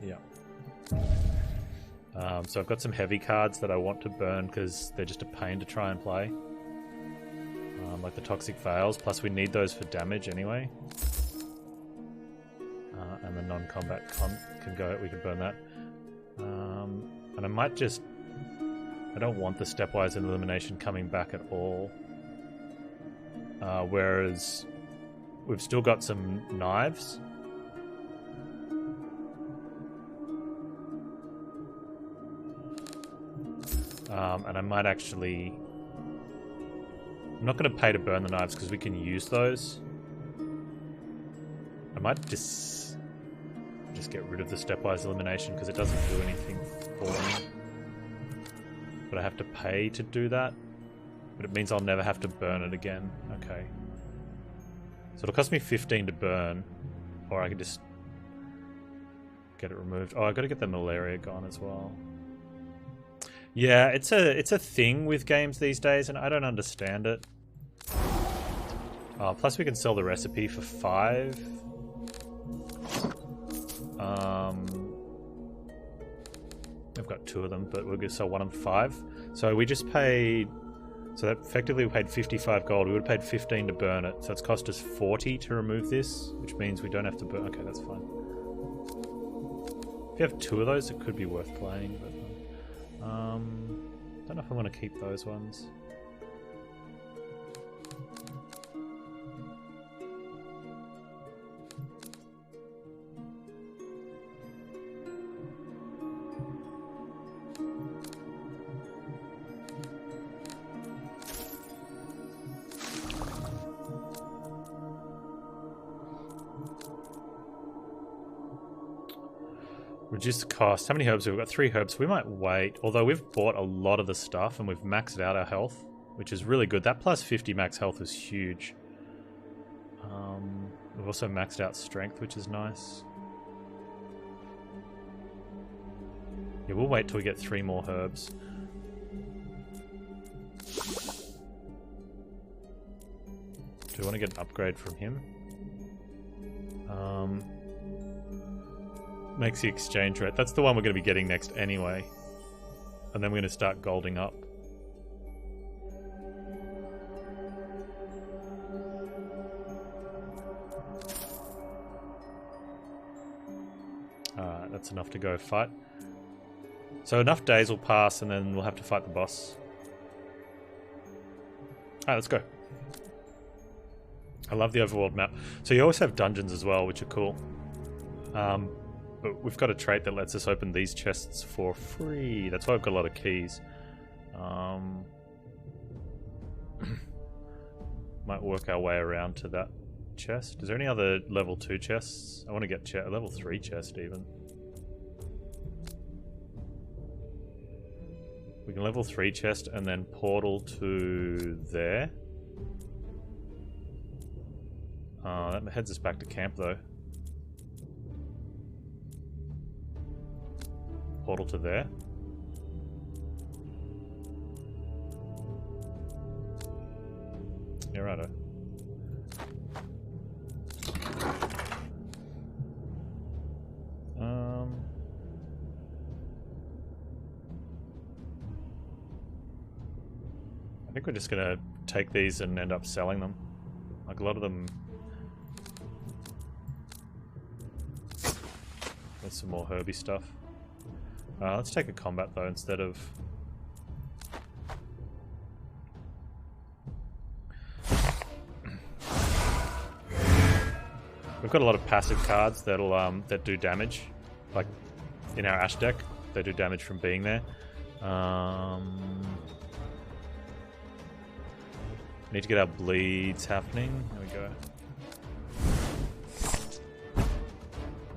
Yeah. So I've got some heavy cards that I want to burn because they're just a pain to try and play. Like the Toxic Veils, plus we need those for damage anyway. And the non-combat can go, we can burn that. And I might just... I don't want the stepwise elimination coming back at all. Whereas we've still got some knives. And I might actually... I'm not going to pay to burn the knives because we can use those. I might just get rid of the stepwise elimination because it doesn't do anything for me. But I have to pay to do that. But it means I'll never have to burn it again. Okay. So it'll cost me 15 to burn. Or I can just get it removed. Oh, I've got to get the malaria gone as well. Yeah, it's a thing with games these days, and I don't understand it. Plus we can sell the recipe for 5. I've got 2 of them, but we're going to sell one of them for 5. So we just paid... So that effectively we paid 55 gold. We would have paid 15 to burn it. So it's cost us 40 to remove this, which means we don't have to burn... Okay, that's fine. If you have 2 of those, it could be worth playing, but... don't know if I want to keep those ones. Reduce the cost. How many herbs have we got? 3 herbs. We might wait. Although we've bought a lot of the stuff and we've maxed out our health, which is really good. That plus 50 max health is huge. We've also maxed out strength, which is nice. Yeah, we'll wait till we get 3 more herbs. Do we want to get an upgrade from him? Makes the exchange rate. That's the one we're going to be getting next anyway. And then we're going to start golding up. Alright, that's enough to go fight. So enough days will pass and then we'll have to fight the boss. Alright, let's go. I love the overworld map. So you always have dungeons as well, which are cool. But we've got a trait that lets us open these chests for free. That's why I've got a lot of keys. Might work our way around to that chest. Is there any other level 2 chests? I want to get a level 3 chest even. We can level 3 chest and then portal to there. That heads us back to camp though. Portal to there. Yeah, righto. I think we're just gonna take these and end up selling them. Like a lot of them. There's some more herby stuff. Let's take a combat though instead of... We've got a lot of passive cards that'll that do damage. Like in our Ash deck, they do damage from being there. Need to get our bleeds happening. There we go.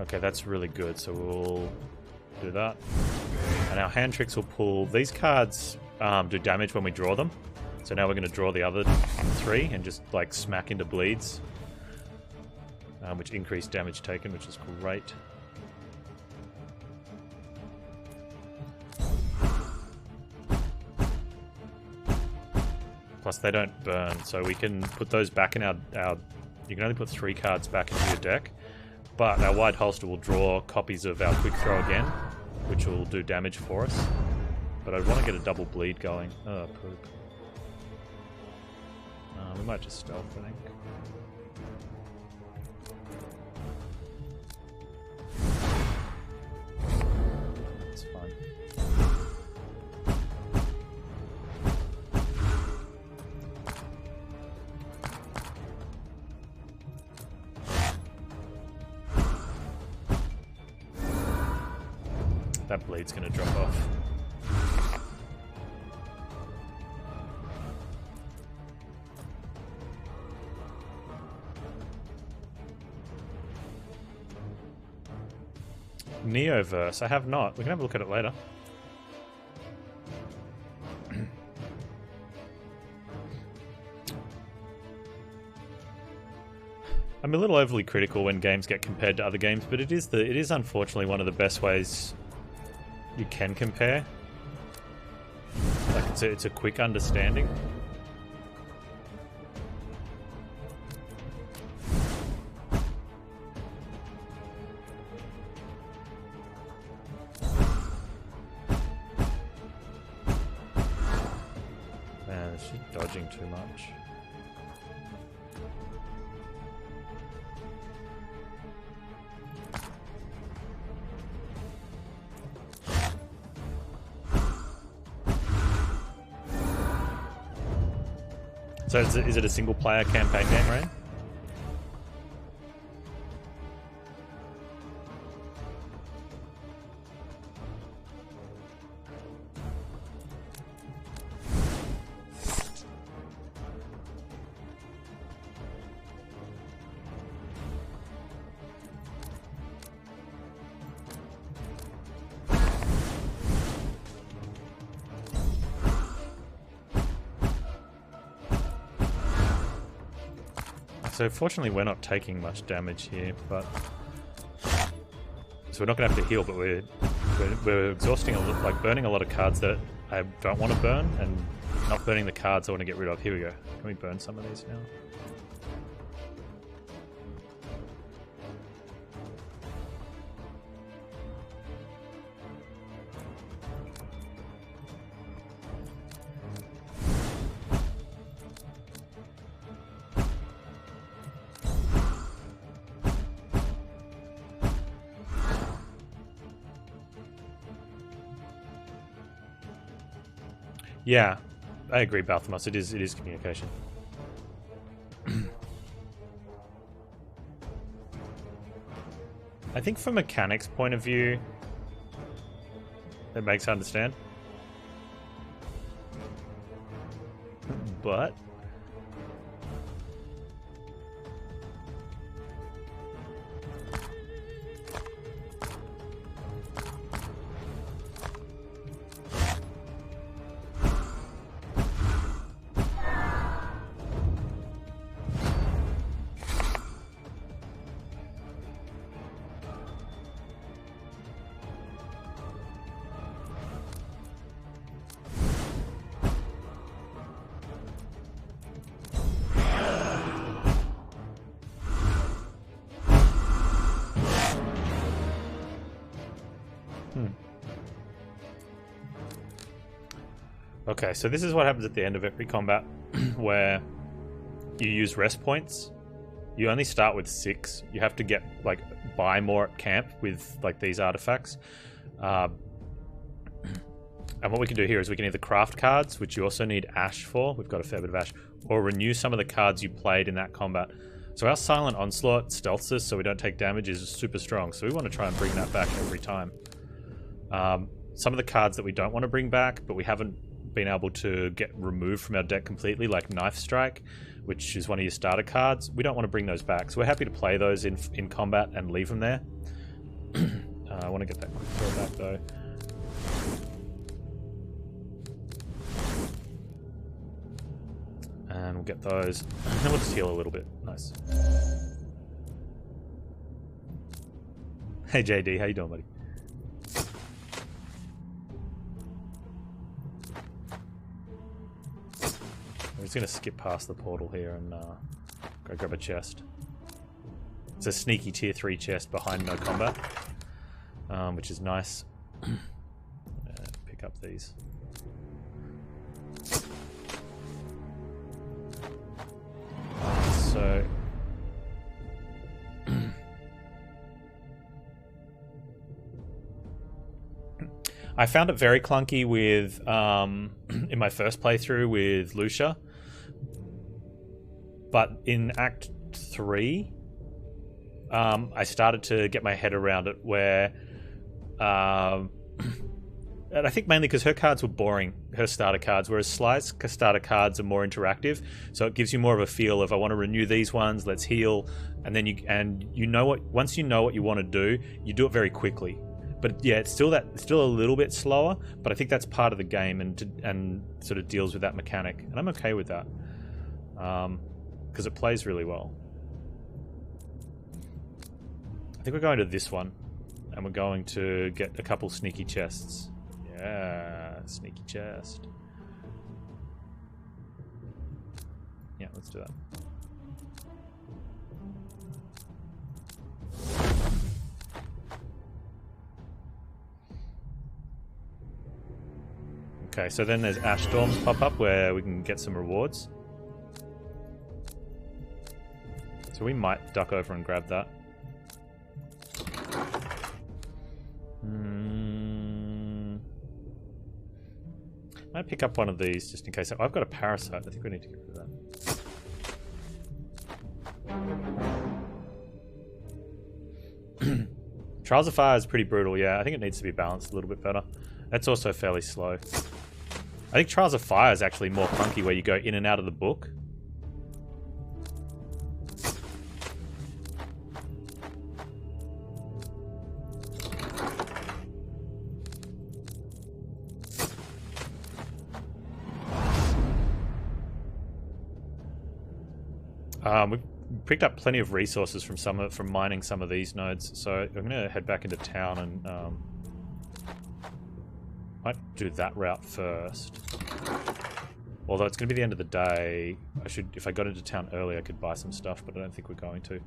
Okay, that's really good, so we'll do that. And our hand tricks will pull... These cards do damage when we draw them. So now we're going to draw the other 3 and just like smack into bleeds. Which increase damage taken, which is great. Plus they don't burn, so we can put those back in our... You can only put 3 cards back into your deck. But our wide holster will draw copies of our quick throw again, which will do damage for us. But I want to get a double bleed going. Oh, poop. We might just stealth, I think. That's fine. That bleed's gonna drop off. Neoverse, I have not. We can have a look at it later. I'm a little overly critical when games get compared to other games, but it is unfortunately one of the best ways you can compare. Like it's a quick understanding. Man, she's dodging too much. So is it a single player campaign game, right? So fortunately we're not taking much damage here, but so we're not going to have to heal, but we're exhausting, like burning a lot of cards that I don't want to burn, and not burning the cards I want to get rid of. Here we go. Can we burn some of these now? Yeah, I agree, Balthamos. It is communication. I think from a mechanics point of view, it makes I understand. But okay, so this is what happens at the end of every combat, where you use rest points. You only start with 6. You have to get buy more at camp with these artifacts. And what we can do here is we can either craft cards, which you also need ash for. We've got a fair bit of ash, or renew some of the cards you played in that combat. So our Silent Onslaught stealths us, so we don't take damage, is super strong. So we want to try and bring that back every time. Some of the cards that we don't want to bring back, but we haven't been able to get removed from our deck completely, like Knife Strike, which is one of your starter cards, we don't want to bring those back. So we're happy to play those in combat and leave them there. I want to get that quick throw back though. And we'll get those. And we'll just heal a little bit. Nice. Hey JD, how you doing, buddy? I'm just going to skip past the portal here and go grab a chest. It's a sneaky tier 3 chest behind no combat, which is nice. Pick up these. So I found it very clunky with in my first playthrough with Lucia, but in Act 3 I started to get my head around it where and I think mainly because her cards were boring, her starter cards, whereas Sly's starter cards are more interactive, so it gives you more of a feel of I want to renew these ones, let's heal, and then you know what, once you know what you want to do, you do it very quickly. But yeah, it's still a little bit slower, but I think that's part of the game and sort of deals with that mechanic, and I'm okay with that because it plays really well. I think we're going to this one, and we're going to get a couple sneaky chests. Yeah, sneaky chest. Yeah, let's do that. Okay, so then there's Ash Storms pop up where we can get some rewards. So we might duck over and grab that. I might pick up one of these just in case. I've got a parasite. I think we need to get rid of that. Trials of Fire is pretty brutal, yeah. I think it needs to be balanced a little bit better. That's also fairly slow. I think Trials of Fire is actually more clunky where you go in and out of the book. We've picked up plenty of resources from mining some of these nodes, so I'm going to head back into town and might do that route first. Although it's going to be the end of the day, if I got into town early, I could buy some stuff, but I don't think we're going to.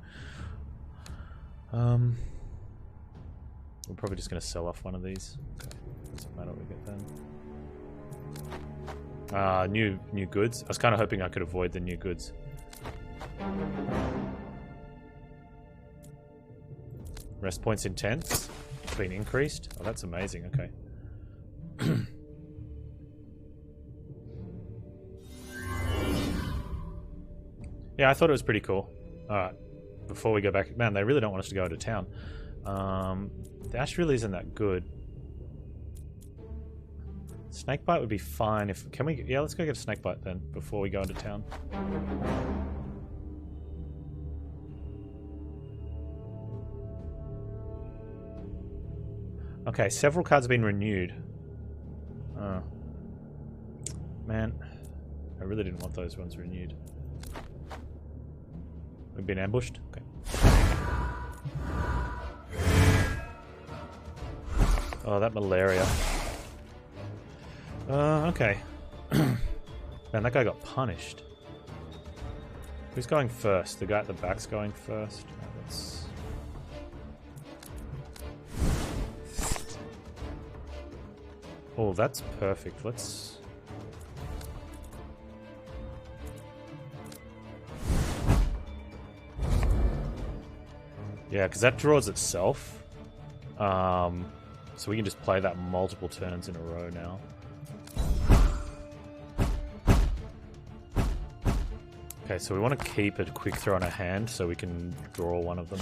We're probably just going to sell off one of these. Okay, doesn't matter what we get then. New goods. I was kind of hoping I could avoid the new goods. Rest points intense been increased. Oh, that's amazing. Okay. Yeah, I thought it was pretty cool. Alright, before we go back, man, they really don't want us to go into town. The Ash really isn't that good. Snakebite would be fine if... Can we... Yeah, let's go get a snakebite then, before we go into town. Okay, several cards have been renewed. Oh. Man, I really didn't want those ones renewed. We've been ambushed? Okay. Oh, that malaria. Okay. Man, that guy got punished. Who's going first? The guy at the back's going first. No, that's... Oh, that's perfect. Let's... Yeah, because that draws itself. So we can just play that multiple turns in a row now. Okay, so we want to keep a quick throw in our hand so we can draw one of them.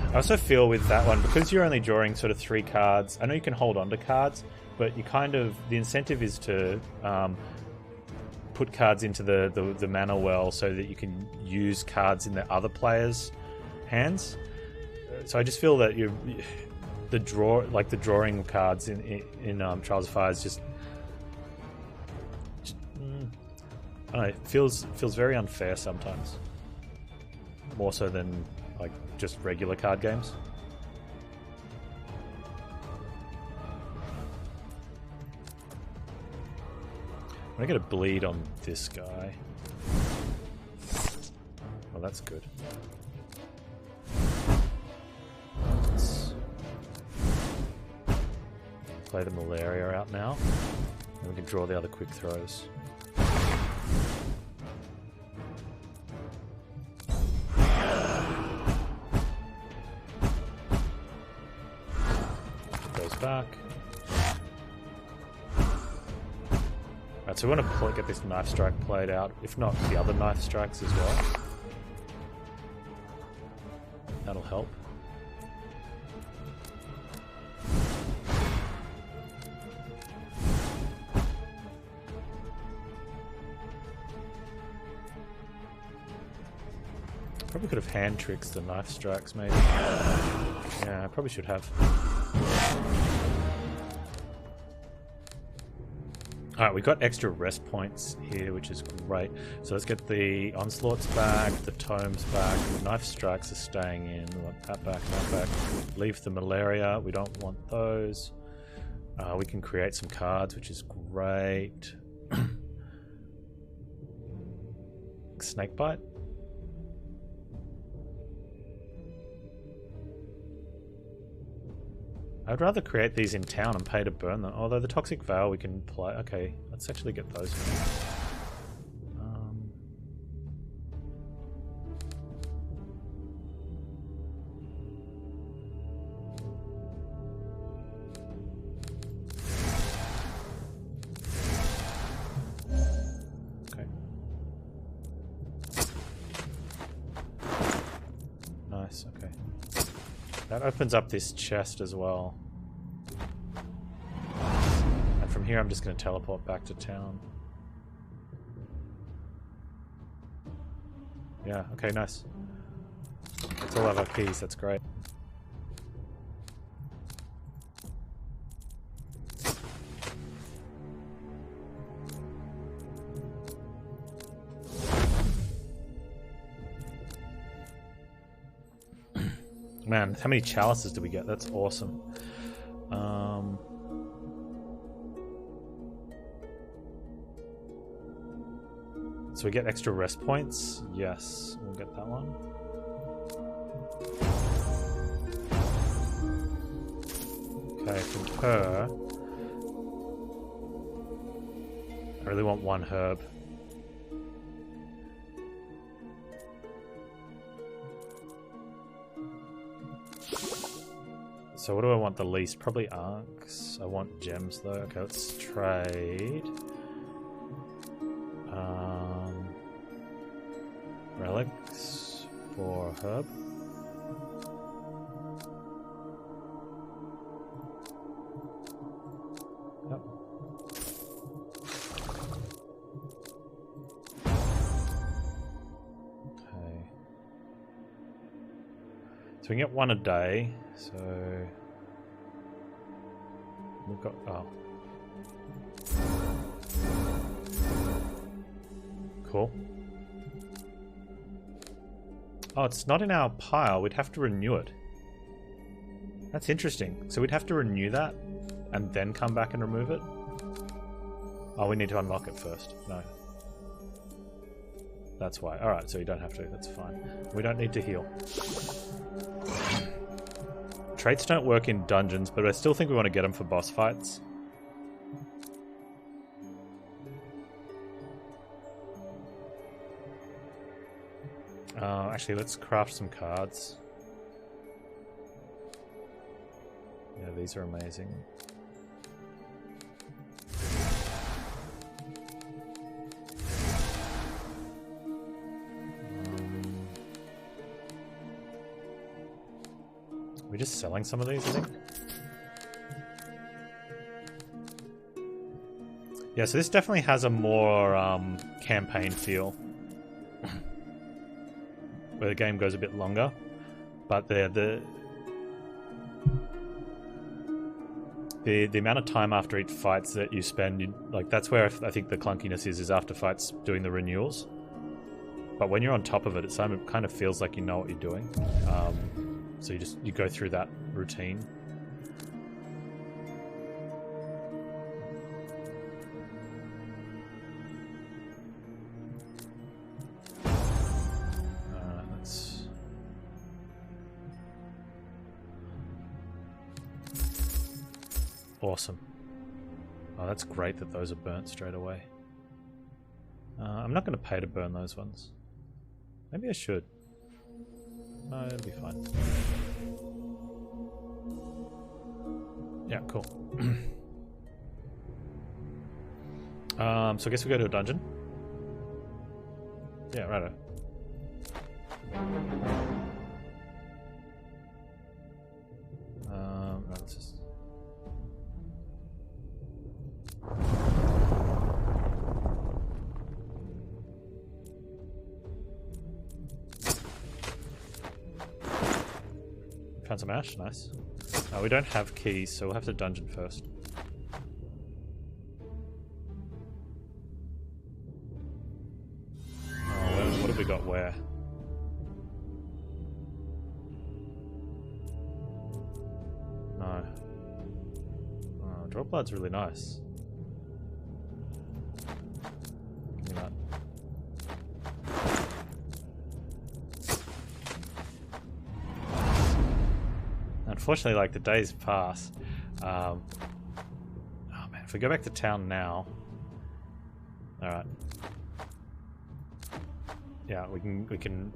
I also feel with that one, because you're only drawing sort of 3 cards, I know you can hold on to cards, but you kind of, the incentive is to put cards into the mana well so that you can use cards in the other players' hands. So I just feel that the drawing cards in Trials of Fire is just I don't know, it feels very unfair sometimes. More so than like just regular card games. I'm gonna get a bleed on this guy. Well, that's good. Let's play the malaria out now. And we can draw the other quick throws. Goes back. Right, so we want to get this knife strike played out, if not the other knife strikes as well. That'll help. Probably could have hand tricks the knife strikes, maybe. Yeah, I probably should have. Alright, we got extra rest points here, which is great. So let's get the onslaughts back, the tomes back, the knife strikes are staying in. We want that back, that back. Leave the malaria, we don't want those. We can create some cards, which is great. Snakebite? I'd rather create these in town and pay to burn them. Although the Toxic Veil we can play. Okay, let's actually get those. Okay. Nice, okay. That opens up this chest as well. And from here I'm just going to teleport back to town. Yeah, okay, nice. That's all of our keys, that's great. Man, how many chalices do we get? That's awesome. So we get extra rest points? Yes, we'll get that one. Okay, from her... I really want one herb. So what do I want the least? Probably arcs. I want gems though. Okay, let's trade. Relics for herb. Yep. Okay. So we can get one a day. So we've got cool. Oh, it's not in our pile. We'd have to renew it. That's interesting. So we'd have to renew that and then come back and remove it. Oh, we need to unlock it first. No. That's why. Alright, so you don't have to. That's fine. We don't need to heal. Traits don't work in dungeons, but I still think we want to get them for boss fights. Actually, let's craft some cards. Yeah, these are amazing. We're just selling some of these, I think. Yeah, so this definitely has a more campaign feel. Where the game goes a bit longer. But the amount of time after each fights that you spend, like that's where I think the clunkiness is after fights doing the renewals. But when you're on top of it, it kind of feels like you know what you're doing. So you go through that routine. Awesome. Oh, that's great that those are burnt straight away. I'm not going to pay to burn those ones. Maybe I should. No, it'll be fine. Yeah, cool. So I guess we go to a dungeon. Yeah, righto. Right, let's just... Found some ash, nice. We don't have keys, so we'll have to dungeon first. Oh, what have we got where? No. Oh, drop blood's really nice. Give me that. Unfortunately, like, the days pass. Oh man, if we go back to town now... Alright. Yeah, we can...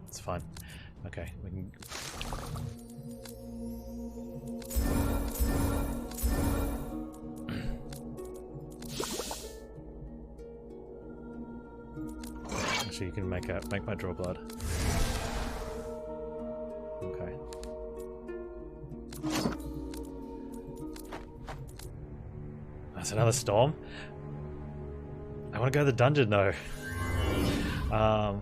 It's fine. Okay, we can... Actually, you can make my draw blood. Okay. That's another storm. I want to go to the dungeon though. Oh.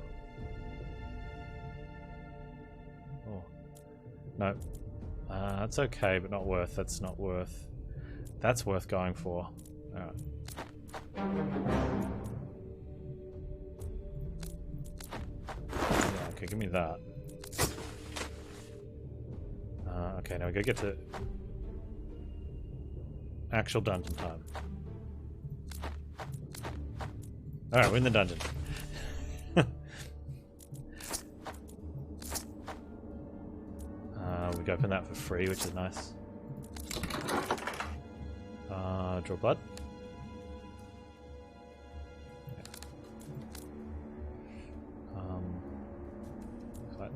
No. That's okay, but not worth. That's not worth. That's worth going for. Alright. Yeah, okay, give me that. Okay, now we gotta get to actual dungeon time. Alright, we're in the dungeon. We can open that for free, which is nice. Draw blood. Okay. Right.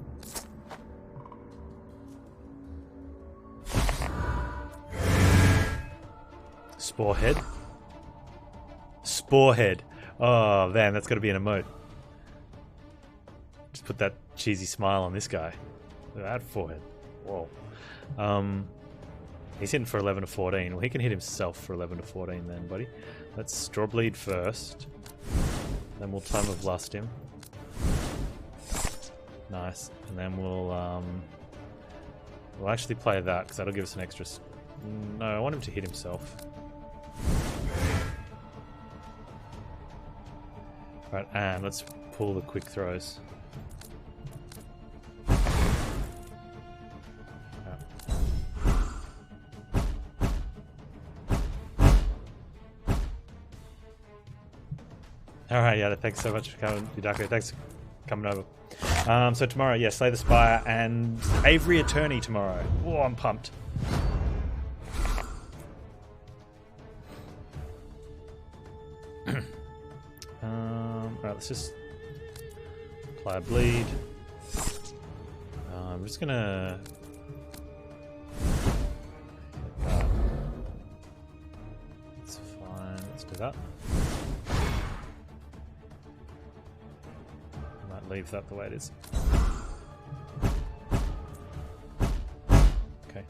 Sporehead. Sporehead. Oh man, that's got to be an emote. Just put that cheesy smile on this guy. Look at that forehead. Whoa. He's hitting for 11 to 14. Well, he can hit himself for 11 to 14 then, buddy. Let's straw bleed first. Then we'll Time of Lust him. Nice. And then we'll actually play that, because that'll give us an extra... No, I want him to hit himself. Right, and let's pull the quick throws. Alright, yeah, thanks so much for coming, Yudako. Thanks for coming over. So tomorrow, yeah, Slay the Spire and Avery Attorney tomorrow. Oh, I'm pumped. Right, let's just apply a bleed. I'm just gonna... That's fine, let's do that. Leave that the way it is. Okay.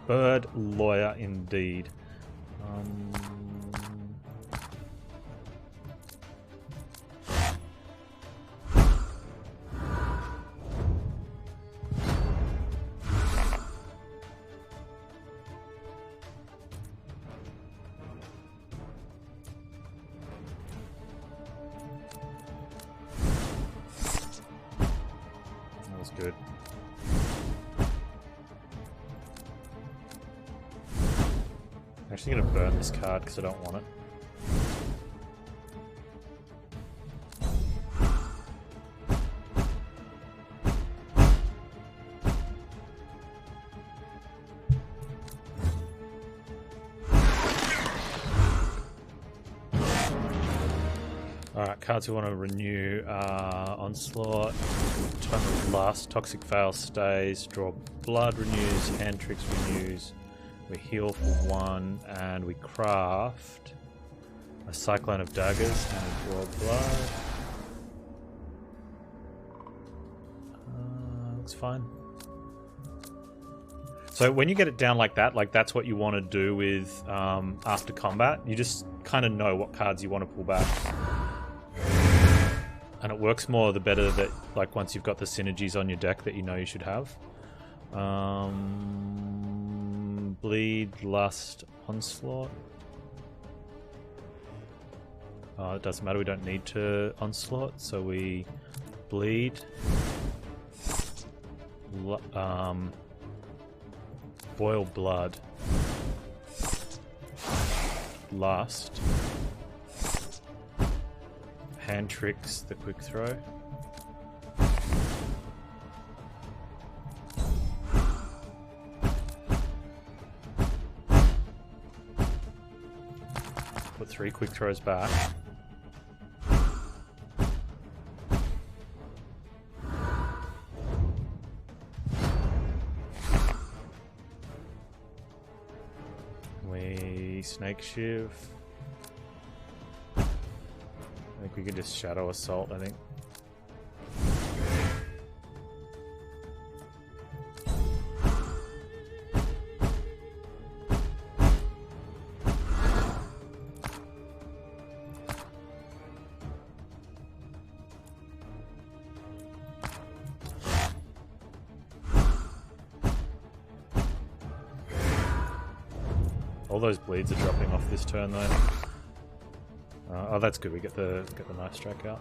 Bird lawyer indeed. Good. I'm actually going to burn this card because I don't want it. Alright, cards we want to renew are Onslaught, Time of Lust, Toxic Veil stays, Draw Blood renews, Hand Tricks renews, we heal for 1, and we craft a Cyclone of Daggers and a Draw Blood. Looks fine. So when you get it down like that, like that's what you want to do with after combat. You just kind of know what cards you want to pull back. And it works more the better that, like, once you've got the synergies on your deck that you know you should have. Bleed, Lust, Onslaught. It doesn't matter, we don't need to Onslaught, so we Bleed. Boil Blood. Lust. Hand Tricks, the quick throw. Put 3 quick throws back. We Snake Shiv. I think we could just Shadow Assault, I think. All those bleeds are dropping off this turn though. Oh, that's good. We get the Knife Strike out.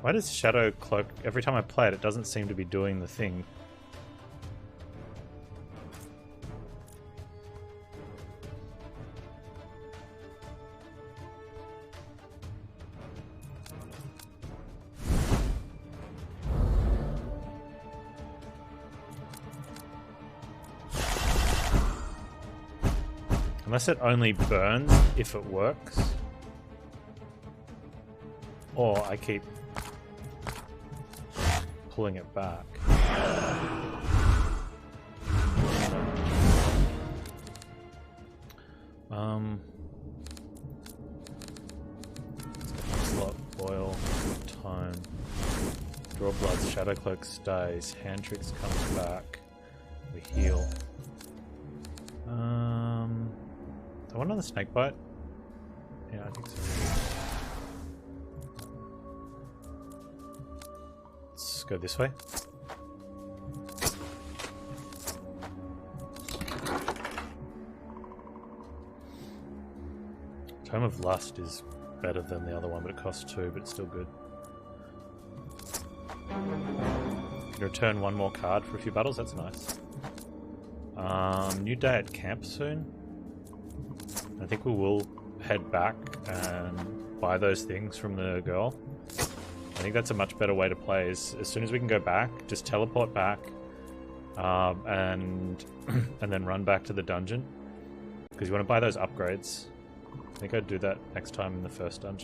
Why does Shadow Cloak, every time I play it, it doesn't seem to be doing the thing? Unless it only burns if it works. Or I keep pulling it back. Slot, boil, time. Draw blood, Shadow Cloak stays, Hand Tricks comes back. We heal. I want another Snake Bite. Yeah, I think so. Let's go this way. Tome of Lust is better than the other one, but it costs 2, but it's still good. Can return 1 more card for a few battles, that's nice. New day at camp soon. I think we will head back and buy those things from the girl. I think that's a much better way to play. Is as soon as we can go back, just teleport back, and then run back to the dungeon, because you want to buy those upgrades. I think I'd do that next time in the first dungeon.